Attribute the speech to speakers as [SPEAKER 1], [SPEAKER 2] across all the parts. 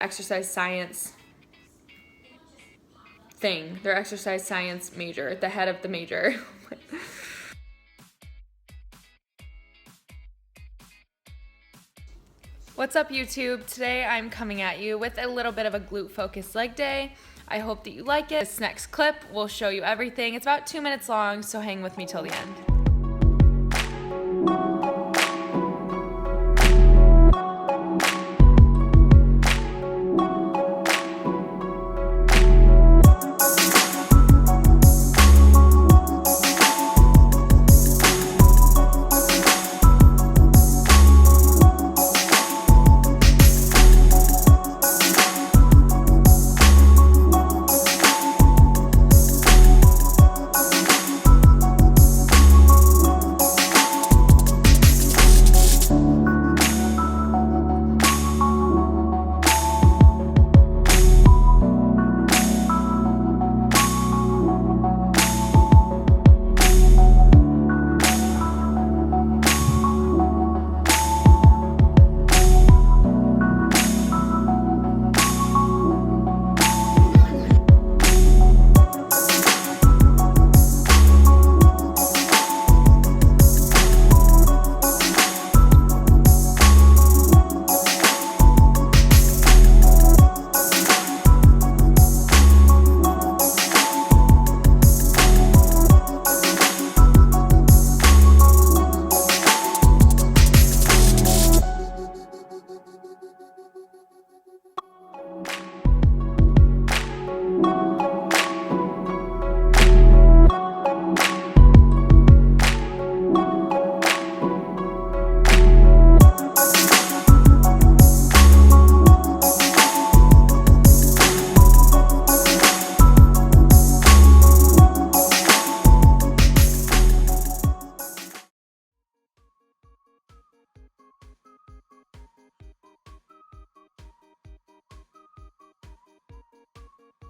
[SPEAKER 1] exercise science thing, their exercise science major, the head of the major. What's up, YouTube? Today I'm coming at you with a little bit of a glute-focused leg day. I hope that you like it. This next clip will show you everything. It's about 2 minutes long, so hang with me till the end.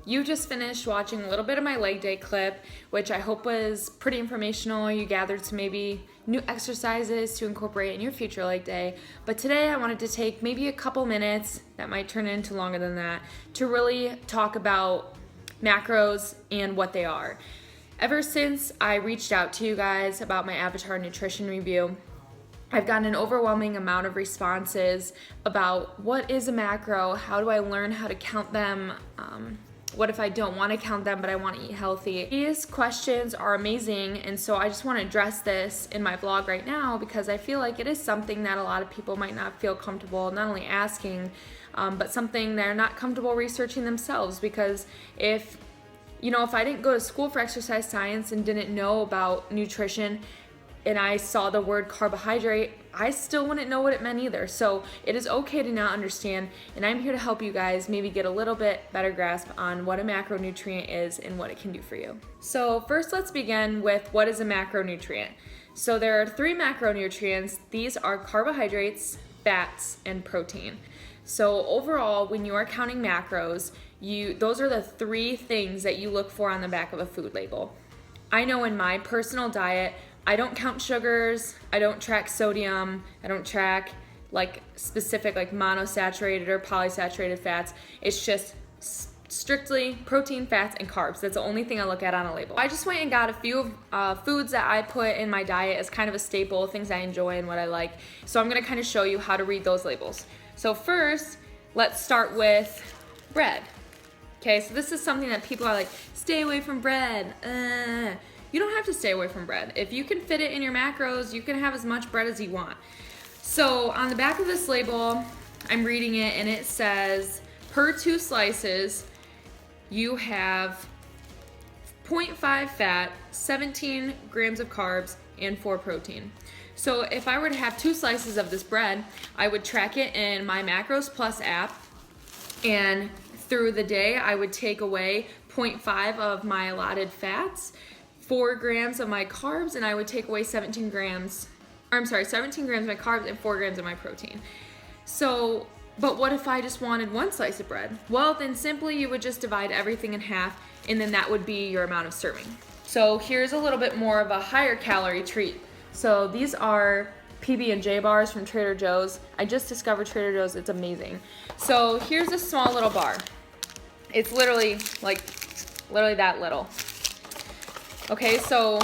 [SPEAKER 1] You just finished watching a little bit of my leg day clip, which I hope was pretty informational. You gathered some maybe new exercises to incorporate in your future leg day. But today I wanted to take maybe a couple minutes, that might turn into longer than that, to really talk about macros and what they are. Ever since I reached out to you guys about my Avatar nutrition review, I've gotten an overwhelming amount of responses about what is a macro, how do I learn how to count them, what if I don't want to count them but I want to eat healthy? These questions are amazing, and so I just want to address this in my vlog right now because I feel like it is something that a lot of people might not feel comfortable not only asking, but something they're not comfortable researching themselves. Because if I didn't go to school for exercise science and didn't know about nutrition, and I saw the word carbohydrate, I still wouldn't know what it meant either. So it is okay to not understand, and I'm here to help you guys maybe get a little bit better grasp on what a macronutrient is and what it can do for you. So first, let's begin with what is a macronutrient. So there are 3 macronutrients. These are carbohydrates, fats, and protein. So overall, when you are counting macros, those are the 3 things that you look for on the back of a food label. I know in my personal diet, I don't count sugars, I don't track sodium, I don't track specific monosaturated or polysaturated fats. It's just strictly protein, fats, and carbs. That's the only thing I look at on a label. I just went and got a few foods that I put in my diet as kind of a staple, things I enjoy and what I like. So I'm gonna kind of show you how to read those labels. So first, let's start with bread. Okay, so this is something that people are like, stay away from bread. You don't have to stay away from bread. If you can fit it in your macros, you can have as much bread as you want. So on the back of this label, I'm reading it, and it says, per 2 slices, you have 0.5 fat, 17 grams of carbs, and 4 protein. So if I were to have 2 slices of this bread, I would track it in my Macros Plus app, and through the day, I would take away 0.5 of my allotted fats, 4 grams of my carbs, and I would take away 17 grams of my carbs and 4 grams of my protein. So, but what if I just wanted 1 slice of bread? Well, then simply you would just divide everything in half, and then that would be your amount of serving. So here's a little bit more of a higher calorie treat. So these are PB&J bars from Trader Joe's. I just discovered Trader Joe's. It's amazing. So here's a small little bar. It's literally that little. Okay, so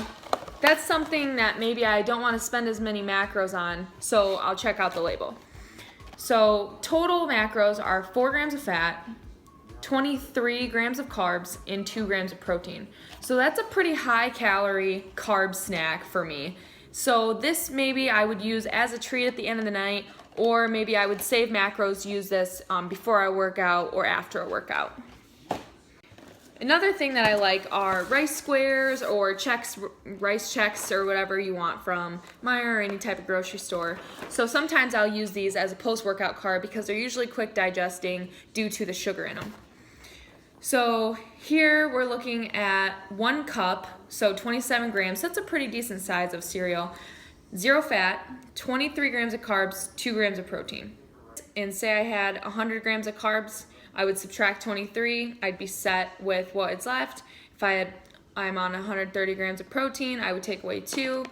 [SPEAKER 1] that's something that maybe I don't want to spend as many macros on, so I'll check out the label. So total macros are 4 grams of fat, 23 grams of carbs, and 2 grams of protein. So that's a pretty high calorie carb snack for me. So this maybe I would use as a treat at the end of the night, or maybe I would save macros, use this before I work out or after a workout. Another thing that I like are rice squares or rice checks or whatever you want from Meijer or any type of grocery store. So sometimes I'll use these as a post-workout carb because they're usually quick digesting due to the sugar in them. So here we're looking at 1 cup, so 27 grams. That's a pretty decent size of cereal. 0 fat, 23 grams of carbs, 2 grams of protein. And say I had 100 grams of carbs, I would subtract 23, I'd be set with what is left. If I'm on 130 grams of protein, I would take away 2.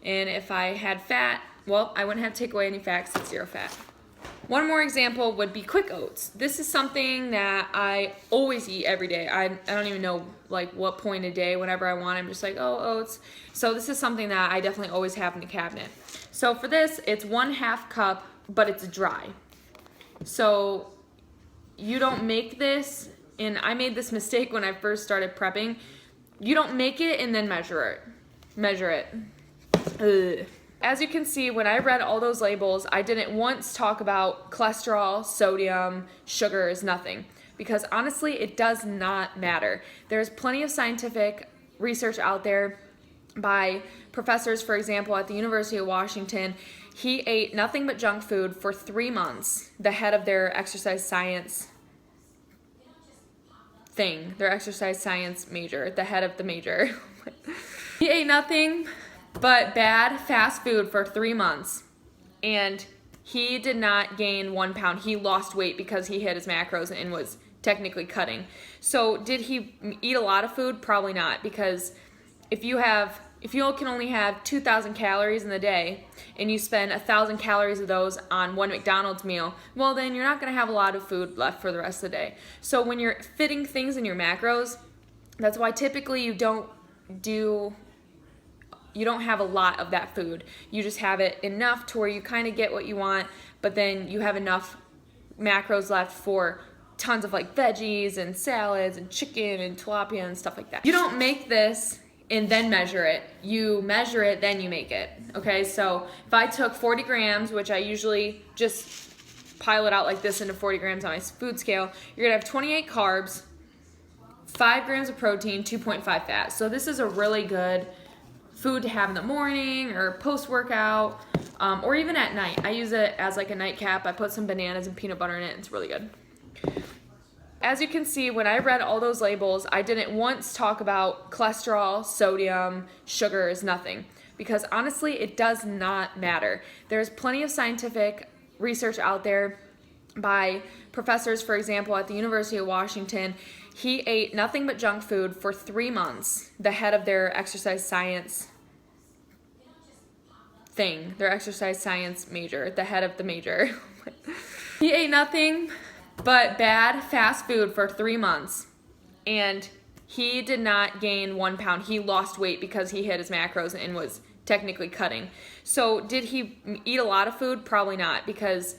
[SPEAKER 1] And if I had fat, well, I wouldn't have to take away any fat because it's 0 fat. One more example would be quick oats. This is something that I always eat every day. I don't even know like what point a day, whenever I want, I'm just like, oh, oats. So this is something that I definitely always have in the cabinet. So for this, it's 1/2 cup, but it's dry. So you don't make this, and I made this mistake when I first started prepping. You don't make it and then measure it. Ugh. As you can see, when I read all those labels, I didn't once talk about cholesterol, sodium, sugars, nothing. Because honestly, it does not matter. There's plenty of scientific research out there by professors, for example, at the University of Washington. He ate nothing but junk food for 3 months, the head of their exercise science major, the head of the major. He ate nothing but bad fast food for 3 months, and he did not gain 1 pound. He lost weight because he hit his macros and was technically cutting. So did he eat a lot of food? Probably not, because if you can only have 2,000 calories in the day and you spend 1,000 calories of those on 1 McDonald's meal, well then you're not going to have a lot of food left for the rest of the day. So when you're fitting things in your macros, that's why typically you don't have a lot of that food. You just have it enough to where you kind of get what you want, but then you have enough macros left for tons of like veggies and salads and chicken and tilapia and stuff like that. You don't make this and then measure it. You measure it, then you make it. Okay, so if I took 40 grams, which I usually just pile it out like this into 40 grams on my food scale, you're gonna have 28 carbs, 5 grams of protein, 2.5 fat. So this is a really good food to have in the morning or post-workout, or even at night. I use it as like a nightcap. I put some bananas and peanut butter in it. It's really good. As you can see, when I read all those labels, I didn't once talk about cholesterol, sodium, sugars, nothing. Because honestly, it does not matter. There's plenty of scientific research out there by professors, for example, at the University of Washington. He ate nothing but junk food for 3 months, the head of their exercise science major, the head of the major. He ate nothing but bad fast food for 3 months, and he did not gain 1 pound. He lost weight because he hit his macros and was technically cutting. So did he eat a lot of food? Probably not, because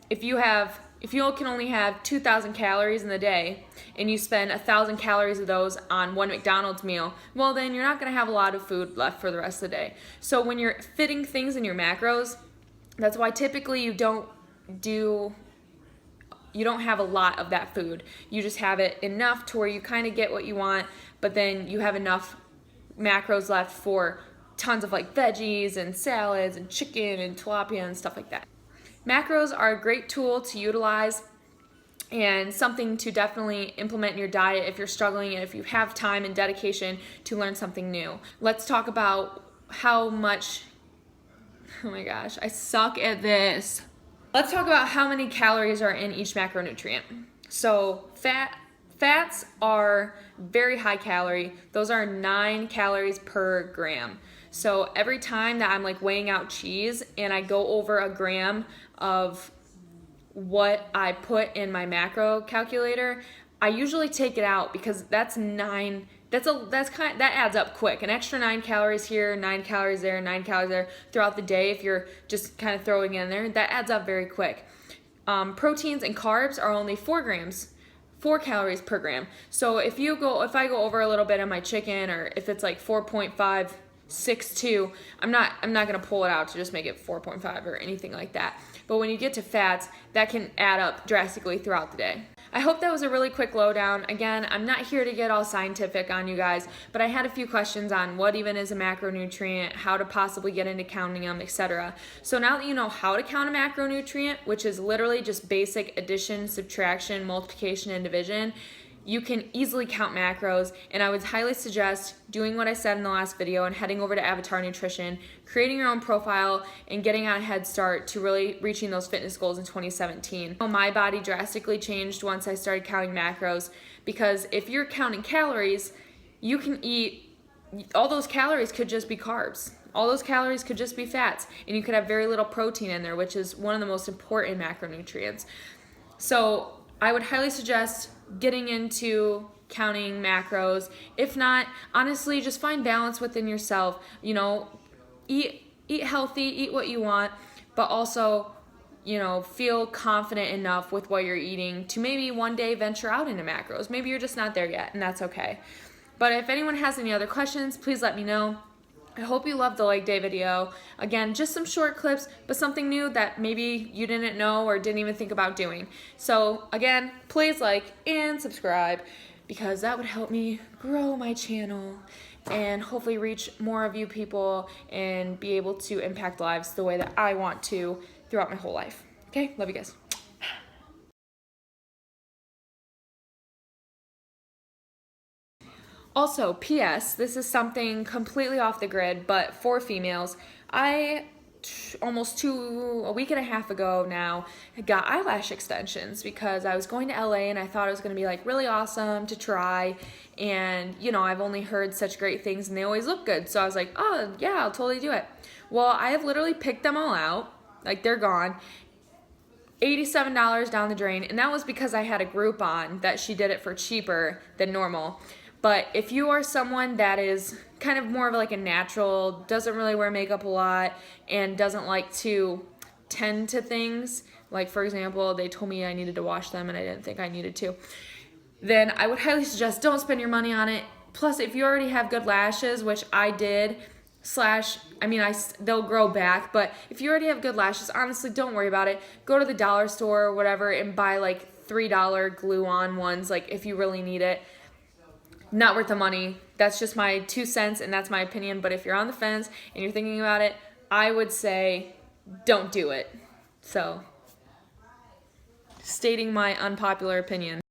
[SPEAKER 1] if you can only have 2,000 calories in the day and you spend 1,000 calories of those on 1 McDonald's meal, well then you're not going to have a lot of food left for the rest of the day. So when you're fitting things in your macros, that's why typically you don't have a lot of that food. You just have it enough to where you kind of get what you want, but then you have enough macros left for tons of like veggies and salads and chicken and tilapia and stuff like that. Macros are a great tool to utilize and something to definitely implement in your diet if you're struggling and if you have time and dedication to learn something new. Let's talk about how much, oh my gosh, I suck at this. Let's talk about how many calories are in each macronutrient. So fats are very high calorie. Those are 9 calories per gram. So every time that I'm like weighing out cheese and I go over a gram of what I put in my macro calculator, I usually take it out because that adds up quick. An extra 9 calories here, 9 calories there, 9 calories there throughout the day, if you're just kind of throwing it in there, that adds up very quick. Proteins and carbs are only 4 calories per gram. So if I go over a little bit on my chicken, or if it's like 4.562, I'm not gonna pull it out to just make it 4.5 or anything like that. But when you get to fats, that can add up drastically throughout the day. I hope that was a really quick lowdown. Again, I'm not here to get all scientific on you guys, but I had a few questions on what even is a macronutrient, how to possibly get into counting them, etc. So now that you know how to count a macronutrient, which is literally just basic addition, subtraction, multiplication, and division, you can easily count macros, and I would highly suggest doing what I said in the last video and heading over to Avatar Nutrition, creating your own profile, and getting on a head start to really reaching those fitness goals in 2017. My body drastically changed once I started counting macros, because if you're counting calories, you can eat, all those calories could just be carbs. All those calories could just be fats, and you could have very little protein in there, which is one of the most important macronutrients. So I would highly suggest getting into counting macros. If not, honestly, just find balance within yourself. You know, eat healthy, eat what you want, but also, you know, feel confident enough with what you're eating to maybe one day venture out into macros. Maybe you're just not there yet, and that's okay. But if anyone has any other questions, please let me know. I hope you loved the leg day video. Again, just some short clips, but something new that maybe you didn't know or didn't even think about doing. So again, please like and subscribe, because that would help me grow my channel and hopefully reach more of you people and be able to impact lives the way that I want to throughout my whole life. Okay, love you guys. Also, P.S., this is something completely off the grid, but for females, I a week and a half ago now, got eyelash extensions because I was going to LA and I thought it was going to be like really awesome to try, and you know, I've only heard such great things and they always look good, so I was like, oh yeah, I'll totally do it. Well, I have literally picked them all out, like they're gone. $87 down the drain, and that was because I had a Groupon that she did it for cheaper than normal. But if you are someone that is kind of more of like a natural, doesn't really wear makeup a lot, and doesn't like to tend to things, like for example, they told me I needed to wash them and I didn't think I needed to, then I would highly suggest don't spend your money on it. Plus, if you already have good lashes, which I did, they'll grow back, but if you already have good lashes, honestly, don't worry about it. Go to the dollar store or whatever and buy like $3 glue-on ones, like if you really need it. Not worth the money. That's just my 2 cents, and that's my opinion. But if you're on the fence and you're thinking about it, I would say don't do it. So, stating my unpopular opinion.